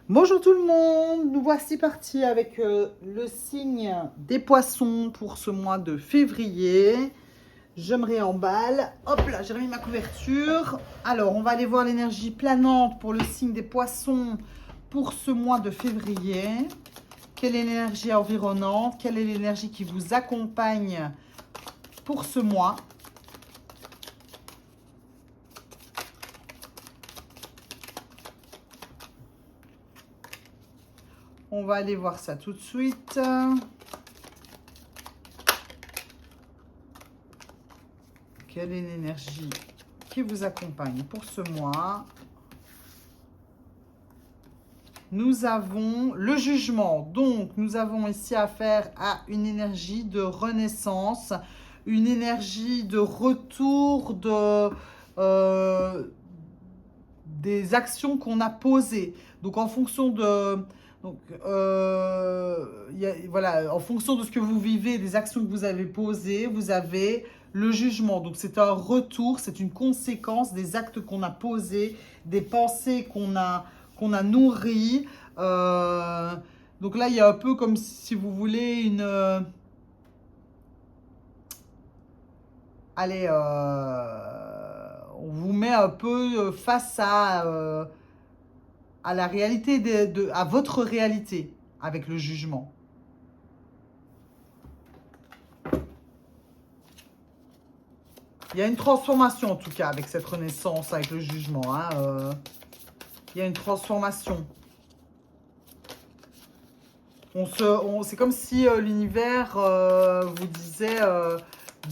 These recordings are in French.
Bonjour tout le monde, nous voici partis avec le signe des poissons pour ce mois de février. Je me réemballe, hop là, j'ai remis ma couverture. Alors, on va aller voir l'énergie planante pour le signe des poissons pour ce mois de février. Quelle est l'énergie environnante? Quelle est l'énergie qui vous accompagne pour ce mois? On va aller voir ça tout de suite. Quelle est l'énergie qui vous accompagne pour ce mois? Nous avons le jugement. Donc, nous avons ici affaire à une énergie de renaissance, une énergie de retour des actions qu'on a posées. Donc, en fonction de... Donc, voilà, en fonction de ce que vous vivez, des actions que vous avez posées, vous avez le jugement. Donc, c'est un retour, c'est une conséquence des actes qu'on a posés, des pensées qu'on a nourries. Donc là, il y a un peu comme si vous voulez une... allez, on vous met un peu face à la réalité, à votre réalité avec le jugement. Il y a une transformation en tout cas avec cette renaissance, avec le jugement. Hein, il y a une transformation. C'est comme si l'univers vous disait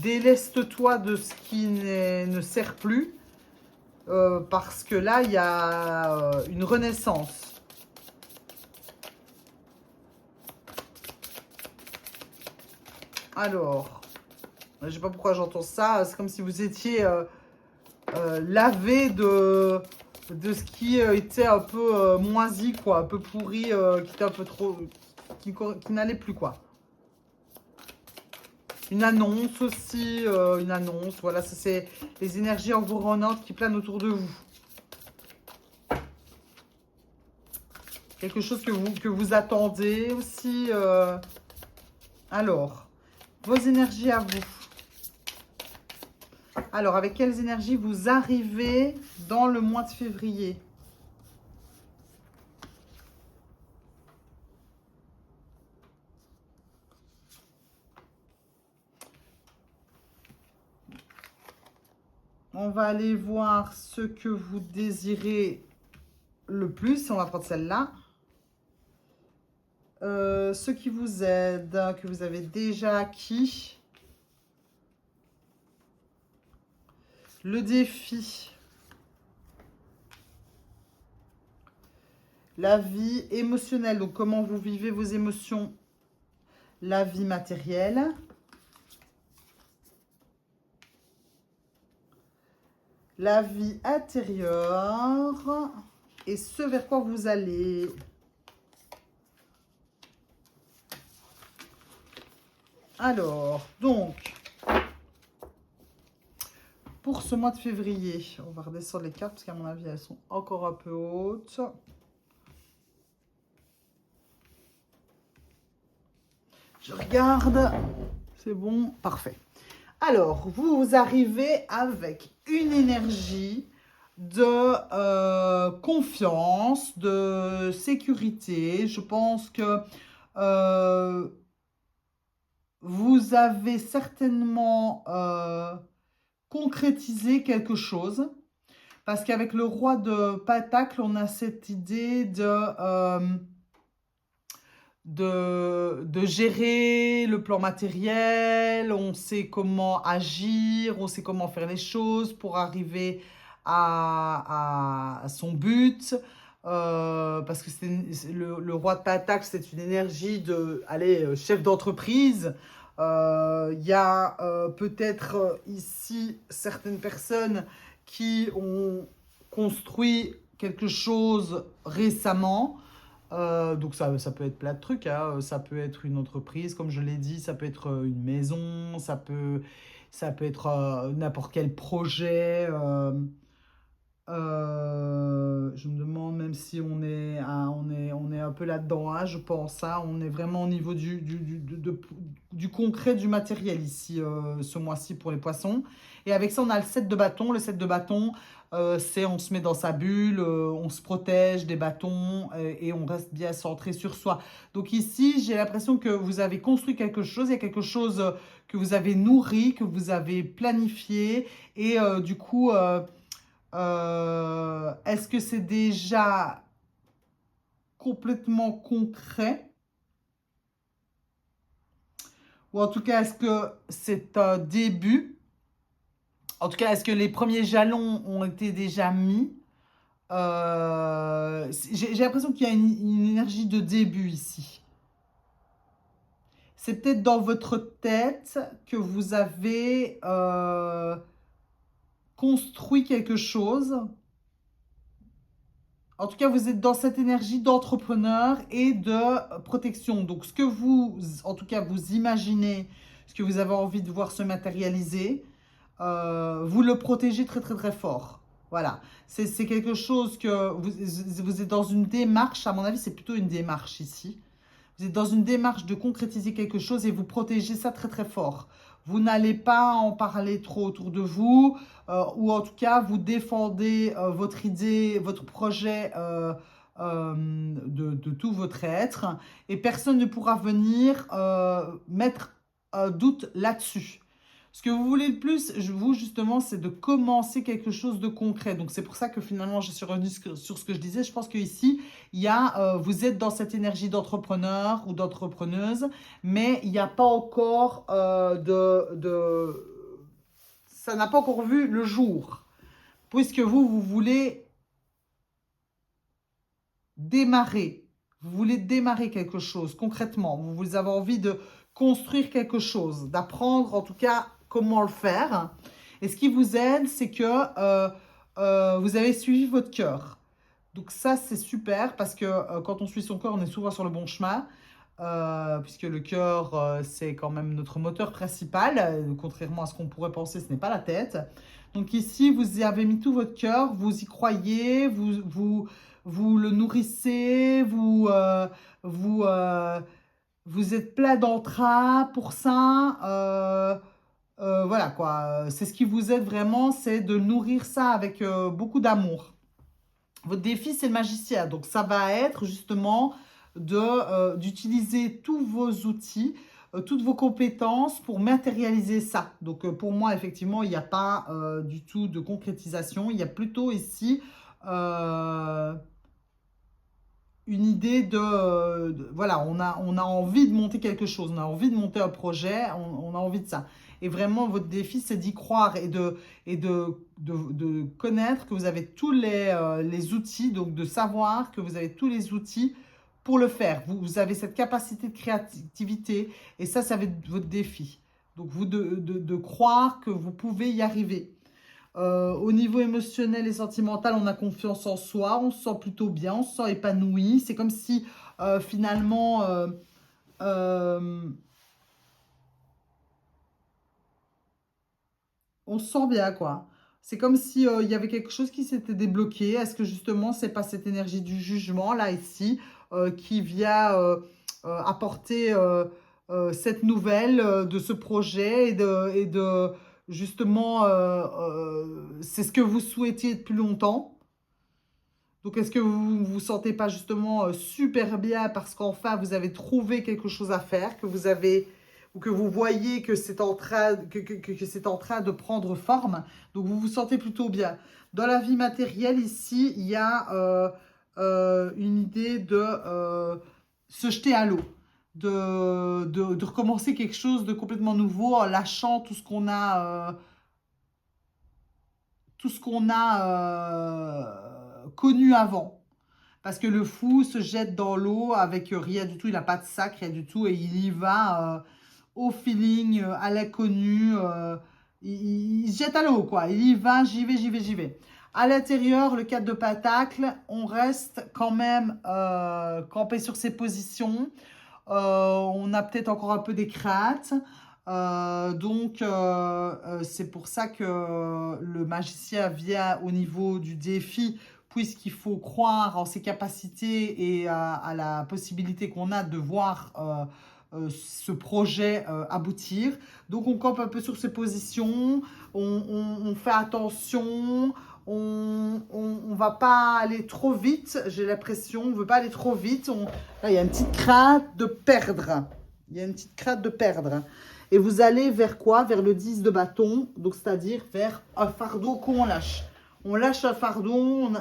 déleste-toi de ce qui ne sert plus. Parce que là, il y a une renaissance. Alors, je ne sais pas pourquoi j'entends ça. C'est comme si vous étiez lavé de ce qui était un peu moisi, quoi, un peu pourri, qui était un peu trop, qui n'allait plus, quoi. Une annonce aussi, une annonce. Voilà, ça c'est les énergies environnantes qui planent autour de vous. Quelque chose que vous attendez aussi. Alors, vos énergies à vous. Alors, avec quelles énergies vous arrivez dans le mois de février? On va aller voir ce que vous désirez le plus. On va prendre celle-là. Ce qui vous aide, que vous avez déjà acquis. Le défi. La vie émotionnelle, donc comment vous vivez vos émotions. La vie matérielle. La vie intérieure. Et ce vers quoi vous allez. Alors, donc, pour ce mois de février, on va redescendre les cartes parce qu'à mon avis, elles sont encore un peu hautes. Je regarde. C'est bon, parfait. Alors, vous arrivez avec une énergie de confiance, de sécurité. Je pense que vous avez certainement concrétisé quelque chose. Parce qu'avec le roi de Pentacle, on a cette idée de gérer le plan matériel, on sait comment agir, on sait comment faire les choses pour arriver à son but. Parce que le roi de Pentacle, c'est une énergie de, allez, chef d'entreprise. Il y a peut-être ici certaines personnes qui ont construit quelque chose récemment. Donc ça peut être plein de trucs, hein. Ça peut être une entreprise, comme je l'ai dit, ça peut être une maison, ça peut être n'importe quel projet. Je me demande même si on peu là-dedans, hein, je pense. Hein. On est vraiment au niveau du concret, du matériel ici, ce mois-ci pour les poissons. Et avec ça, on a le 7 de bâton. Le 7 de bâton, c'est on se met dans sa bulle, on se protège des bâtons et on reste bien centré sur soi. Donc ici, j'ai l'impression que vous avez construit quelque chose. Il y a quelque chose que vous avez nourri, que vous avez planifié. Et du coup, est-ce que c'est déjà complètement concret? Ou en tout cas, est-ce que c'est un début? En tout cas, est-ce que les premiers jalons ont été déjà mis? J'ai l'impression qu'il y a une énergie de début ici. C'est peut-être dans votre tête que vous avez construit quelque chose. En tout cas, vous êtes dans cette énergie d'entrepreneur et de protection. Donc, ce que vous, en tout cas, vous imaginez, ce que vous avez envie de voir se matérialiser, vous le protégez très, très, très fort. Voilà. C'est quelque chose que vous êtes dans une démarche, à mon avis, c'est plutôt une démarche ici. Vous êtes dans une démarche de concrétiser quelque chose et vous protégez ça très, très fort. Vous n'allez pas en parler trop autour de vous, ou en tout cas, vous défendez votre idée, votre projet de tout votre être, et personne ne pourra venir mettre un doute là-dessus. Ce que vous voulez le plus, vous justement, c'est de commencer quelque chose de concret. Donc c'est pour ça que finalement, je suis revenue sur ce que je disais. Je pense qu'ici, il y a, vous êtes dans cette énergie d'entrepreneur ou d'entrepreneuse, mais il n'y a pas encore ça n'a pas encore vu le jour. Puisque vous voulez démarrer. Vous voulez démarrer quelque chose concrètement. Vous avez envie de construire quelque chose, d'apprendre en tout cas comment le faire. Et ce qui vous aide, c'est que vous avez suivi votre cœur. Donc ça, c'est super parce que quand on suit son cœur, on est souvent sur le bon chemin. Puisque le cœur, c'est quand même notre moteur principal. Contrairement à ce qu'on pourrait penser, ce n'est pas la tête. Donc ici, vous y avez mis tout votre cœur, vous y croyez, vous le nourrissez, vous êtes plein d'entrain pour ça. Voilà quoi, c'est ce qui vous aide vraiment, c'est de nourrir ça avec beaucoup d'amour. Votre défi, c'est le magicien. Donc, ça va être justement d'utiliser tous vos outils, toutes vos compétences pour matérialiser ça. Donc, pour moi, effectivement, il n'y a pas du tout de concrétisation. Il y a plutôt ici une idée voilà, on a envie de monter quelque chose, on a envie de monter un projet, on a envie de ça. Et vraiment, votre défi, c'est d'y croire et de connaître que vous avez tous les outils, donc de savoir que vous avez tous les outils pour le faire. Vous avez cette capacité de créativité et ça va être votre défi. Donc, vous de croire que vous pouvez y arriver. Au niveau émotionnel et sentimental, on a confiance en soi, on se sent plutôt bien, on se sent épanoui. C'est comme si finalement on se sent bien, quoi. C'est comme si il y avait quelque chose qui s'était débloqué. Est-ce que justement, c'est pas cette énergie du jugement, là, ici, qui vient apporter cette nouvelle de ce projet et de justement, c'est ce que vous souhaitiez depuis longtemps. Donc, est-ce que vous ne vous sentez pas justement super bien parce qu'enfin, vous avez trouvé quelque chose à faire, que vous avez ou que vous voyez que c'est en train, que c'est en train de prendre forme. Donc, vous vous sentez plutôt bien. Dans la vie matérielle, ici, il y a une idée de se jeter à l'eau, de recommencer quelque chose de complètement nouveau en lâchant tout ce qu'on a, connu avant. Parce que le fou se jette dans l'eau avec rien du tout, il n'a pas de sac, rien du tout, et il y va au feeling, à l'inconnu, il se jette à l'eau, quoi. Il y va, j'y vais, j'y vais, j'y vais. À l'intérieur, le 4 de Pentacle, on reste quand même campé sur ses positions. On a peut-être encore un peu des craintes. Donc, c'est pour ça que le magicien vient au niveau du défi puisqu'il faut croire en ses capacités et à la possibilité qu'on a de voir ce projet aboutir. Donc on campe un peu sur ses positions, on fait attention, on va pas aller trop vite, j'ai l'impression, on veut pas aller trop vite. Là, il y a une petite crainte de perdre. Il y a une petite crainte de perdre. Et vous allez vers quoi? Vers le 10 de bâton, donc c'est-à-dire vers un fardeau qu'on lâche. On lâche un fardeau,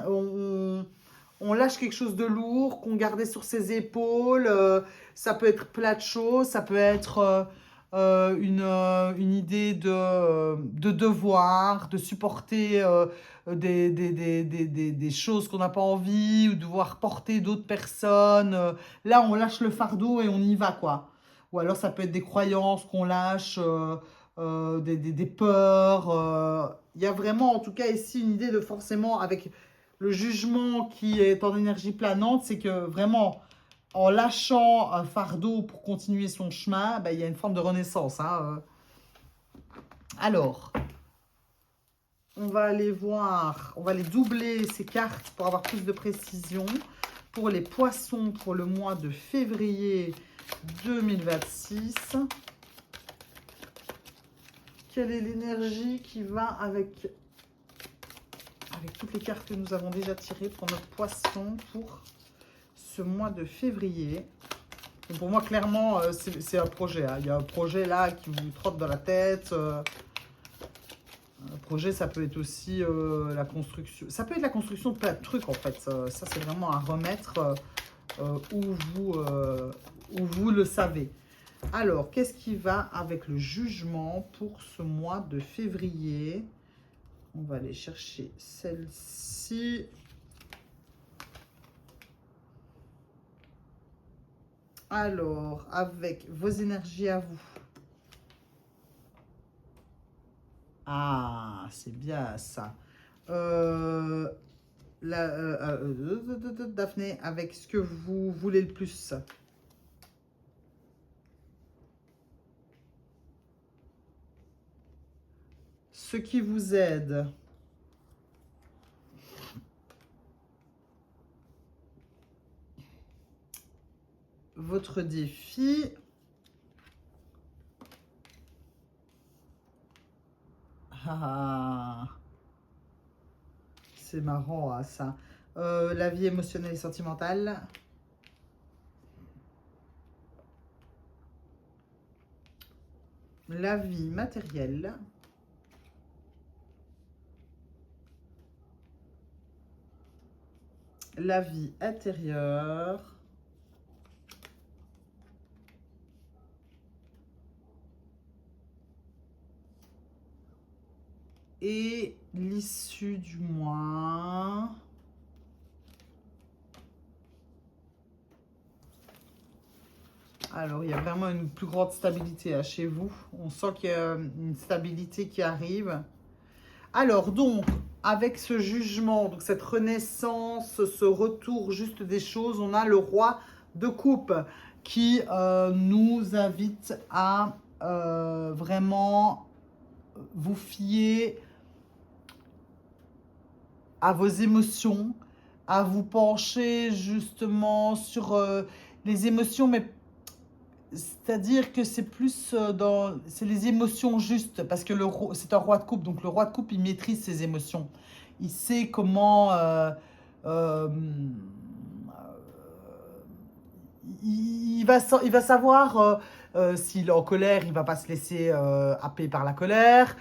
on lâche quelque chose de lourd qu'on gardait sur ses épaules. Ça peut être plein de choses, ça peut être une idée de devoir, de supporter des choses qu'on n'a pas envie ou de devoir porter d'autres personnes. Là, on lâche le fardeau et on y va, quoi. Ou alors, ça peut être des croyances qu'on lâche, des peurs. Il y a vraiment, en tout cas, ici, une idée de forcément, avec le jugement qui est en énergie planante, c'est que vraiment, en lâchant un fardeau pour continuer son chemin, ben, il y a une forme de renaissance. Hein. Alors, on va aller voir, on va aller doubler ces cartes pour avoir plus de précision. Pour les poissons, pour le mois de février 2026. Quelle est l'énergie qui va avec toutes les cartes que nous avons déjà tirées pour notre poisson pour ce mois de février? Donc pour moi, clairement, c'est un projet. Hein. Il y a un projet là qui vous trotte dans la tête. Un projet, ça peut être aussi la construction. Ça peut être la construction de plein de trucs, en fait. Ça c'est vraiment à remettre où vous le savez. Alors, qu'est-ce qui va avec le jugement pour ce mois de février? On va aller chercher celle-ci. Alors, avec vos énergies à vous. Ah, c'est bien ça. Daphné, avec ce que vous voulez le plus. Ce qui vous aide. Votre défi. Ah, c'est marrant, hein, ça. La vie émotionnelle et sentimentale. La vie matérielle. La vie intérieure. Et l'issue du mois. Alors, il y a vraiment une plus grande stabilité chez vous. On sent qu'il y a une stabilité qui arrive. Alors, donc, avec ce jugement, donc cette renaissance, ce retour juste des choses, on a le roi de coupe qui nous invite à vraiment vous fier à vos émotions, à vous pencher justement sur les émotions, mais c'est-à-dire que c'est plus c'est les émotions justes, parce que c'est un roi de coupe, donc le roi de coupe, il maîtrise ses émotions. Il sait comment... euh, il va savoir s'il est en colère, il va pas se laisser happer par la colère.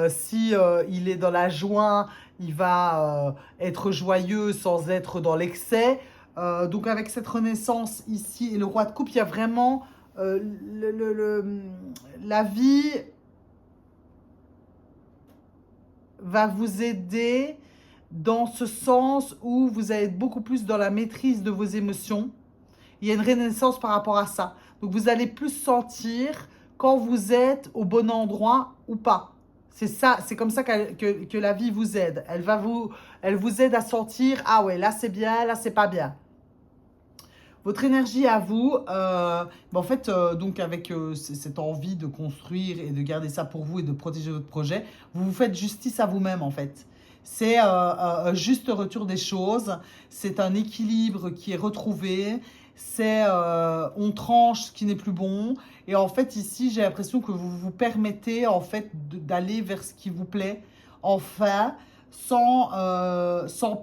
Si il est dans la joie, il va être joyeux sans être dans l'excès. Donc avec cette renaissance ici et le roi de coupe, il y a vraiment la vie va vous aider dans ce sens où vous allez être beaucoup plus dans la maîtrise de vos émotions. Il y a une renaissance par rapport à ça. Donc vous allez plus sentir quand vous êtes au bon endroit ou pas. C'est ça, c'est comme ça que la vie vous aide. Elle vous aide à sentir, ah ouais, là c'est bien, là c'est pas bien. Votre énergie à vous, en fait, donc avec cette envie de construire et de garder ça pour vous et de protéger votre projet, vous vous faites justice à vous-même en fait. C'est un juste retour des choses, c'est un équilibre qui est retrouvé, c'est on tranche ce qui n'est plus bon. Et en fait, ici, j'ai l'impression que vous vous permettez en fait d'aller vers ce qui vous plaît, enfin, sans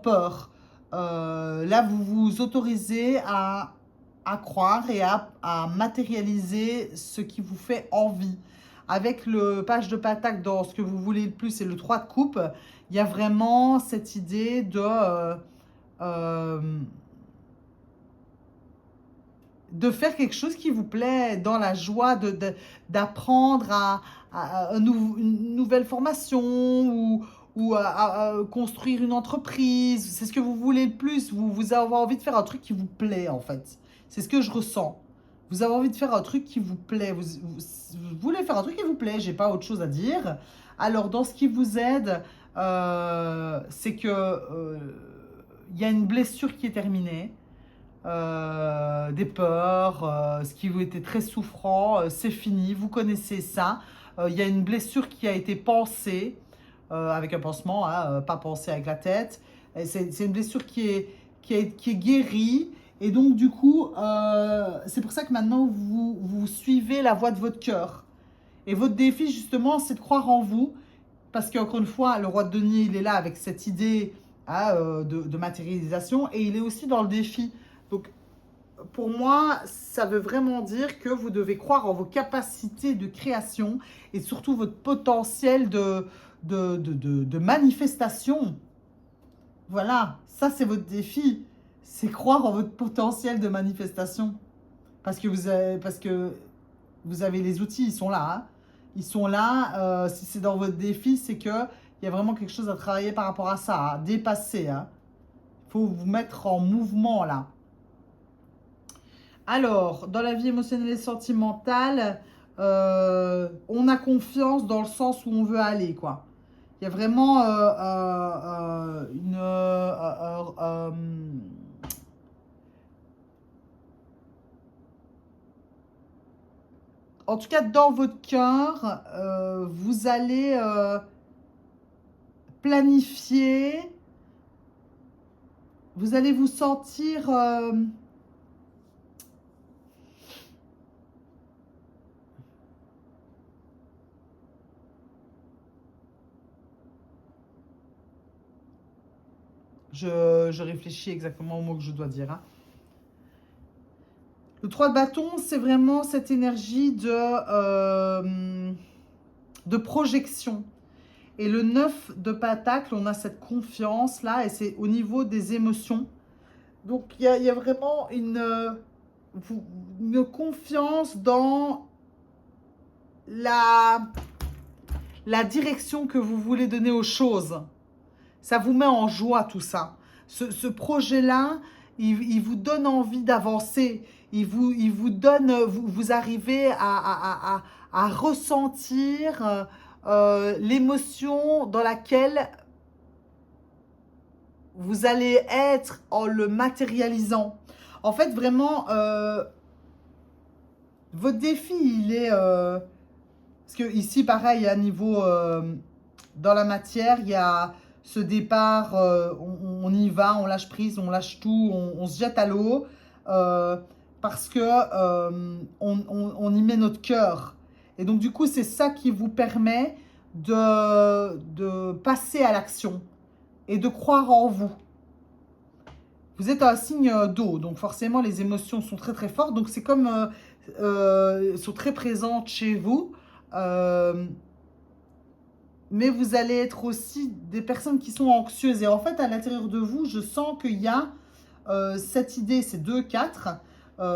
peur. Là, vous vous autorisez à croire et à matérialiser ce qui vous fait envie. Avec le page de Pentacle dans ce que vous voulez le plus et le 3 de coupe, il y a vraiment cette idée de faire quelque chose qui vous plaît, dans la joie d'apprendre une nouvelle formation ou à construire une entreprise. C'est ce que vous voulez le plus. Vous avez envie de faire un truc qui vous plaît, en fait. C'est ce que je ressens. Vous avez envie de faire un truc qui vous plaît. Vous voulez faire un truc qui vous plaît. J'ai pas autre chose à dire. Alors, dans ce qui vous aide, c'est que il y a une blessure qui est terminée. Des peurs, ce qui vous était très souffrant, c'est fini, vous connaissez ça. Il y a une blessure qui a été pansée, avec un pansement, hein, pas pensée avec la tête. C'est une blessure qui est guérie. Et donc, du coup, c'est pour ça que maintenant, vous suivez la voie de votre cœur. Et votre défi, justement, c'est de croire en vous. Parce qu'encore une fois, le roi de denier, il est là avec cette idée, hein, de matérialisation. Et il est aussi dans le défi. Donc, pour moi, ça veut vraiment dire que vous devez croire en vos capacités de création et surtout votre potentiel de manifestation. Voilà, ça c'est votre défi. C'est croire en votre potentiel de manifestation. Parce que vous avez les outils, ils sont là. Hein. Ils sont là. Si c'est dans votre défi, c'est qu'il y a vraiment quelque chose à travailler par rapport à ça, à dépasser. Hein. Il faut vous mettre en mouvement là. Alors, dans la vie émotionnelle et sentimentale, on a confiance dans le sens où on veut aller, quoi. Il y a vraiment en tout cas, dans votre cœur, vous allez planifier, vous allez vous sentir... je réfléchis exactement au mot que je dois dire. Hein. Le 3 de bâton, c'est vraiment cette énergie de projection. Et le 9 de pentacle, on a cette confiance-là, et c'est au niveau des émotions. Donc, il y a vraiment une confiance dans la direction que vous voulez donner aux choses. Ça vous met en joie, tout ça. Ce projet-là, il vous donne envie d'avancer. Il vous donne, vous arrivez à ressentir l'émotion dans laquelle vous allez être en le matérialisant. En fait, vraiment, votre défi, il est... parce que ici, pareil, à niveau... dans la matière, il y a ce départ, on y va, on lâche prise, on lâche tout, on se jette à l'eau. Parce que on y met notre cœur. Et donc, du coup, c'est ça qui vous permet de passer à l'action et de croire en vous. Vous êtes un signe d'eau, donc forcément, les émotions sont très, très fortes. Donc, c'est comme... sont très présentes chez vous. Mais vous allez être aussi des personnes qui sont anxieuses. Et en fait, à l'intérieur de vous, je sens qu'il y a cette idée, c'est 2, 4.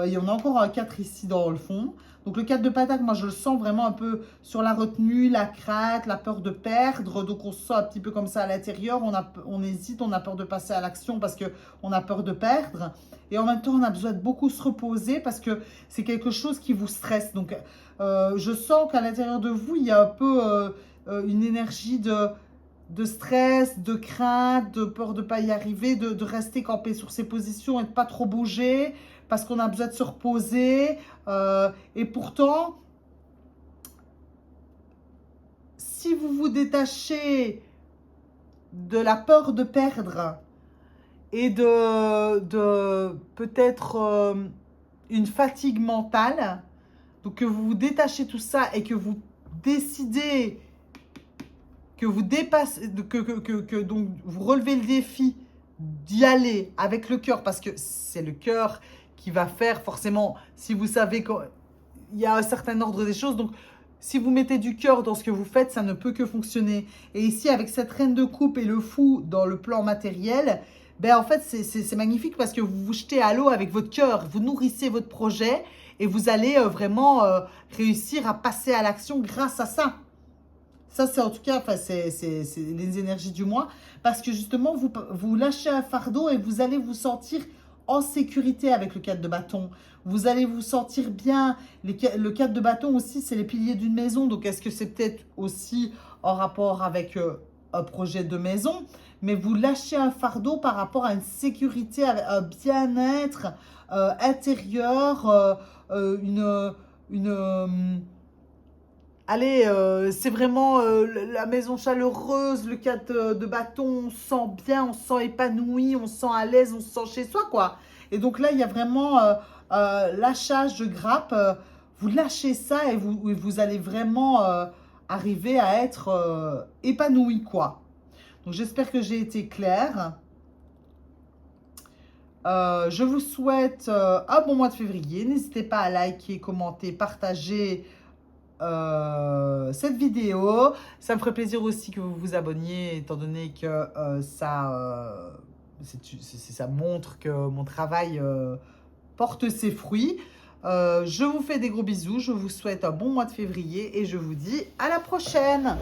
Il y en a encore un 4 ici dans le fond. Donc le 4 de pentacle, moi je le sens vraiment un peu sur la retenue, la crainte, la peur de perdre. Donc on se sent un petit peu comme ça à l'intérieur. On hésite, on a peur de passer à l'action parce qu'on a peur de perdre. Et en même temps, on a besoin de beaucoup se reposer parce que c'est quelque chose qui vous stresse. Donc je sens qu'à l'intérieur de vous, il y a un peu une énergie de stress, de crainte, de peur de ne pas y arriver, de rester campé sur ses positions et de ne pas trop bouger parce qu'on a besoin de se reposer. Et pourtant, si vous vous détachez de la peur de perdre et de peut-être une fatigue mentale. Donc, que vous vous détachez de tout ça et que vous décidez, que vous dépassez, donc vous relevez le défi d'y aller avec le cœur, parce que c'est le cœur qui va faire forcément, si vous savez qu'il y a un certain ordre des choses. Donc, si vous mettez du cœur dans ce que vous faites, ça ne peut que fonctionner. Et ici, avec cette reine de coupe et le fou dans le plan matériel, ben en fait, c'est magnifique parce que vous vous jetez à l'eau avec votre cœur, vous nourrissez votre projet et vous allez vraiment réussir à passer à l'action grâce à ça. Ça, c'est en tout cas, enfin, c'est les énergies du mois. Parce que justement, vous lâchez un fardeau et vous allez vous sentir en sécurité avec le 4 de bâton. Vous allez vous sentir bien. Le 4 de bâton aussi, c'est les piliers d'une maison. Donc, est-ce que c'est peut-être aussi en rapport avec un projet de maison? Mais vous lâchez un fardeau par rapport à une sécurité, un bien-être intérieur, allez, c'est vraiment la maison chaleureuse, le 4 de bâton, on se sent bien, on se sent épanoui, on se sent à l'aise, on se sent chez soi, quoi. Et donc là, il y a vraiment lâchage de grappe. Vous lâchez ça et vous allez vraiment arriver à être épanoui, quoi. Donc j'espère que j'ai été claire. Je vous souhaite un bon mois de février. N'hésitez pas à liker, commenter, partager cette vidéo. Ça me ferait plaisir aussi que vous vous abonniez, étant donné que ça montre que mon travail porte ses fruits. Je vous fais des gros bisous, je vous souhaite un bon mois de février et je vous dis à la prochaine.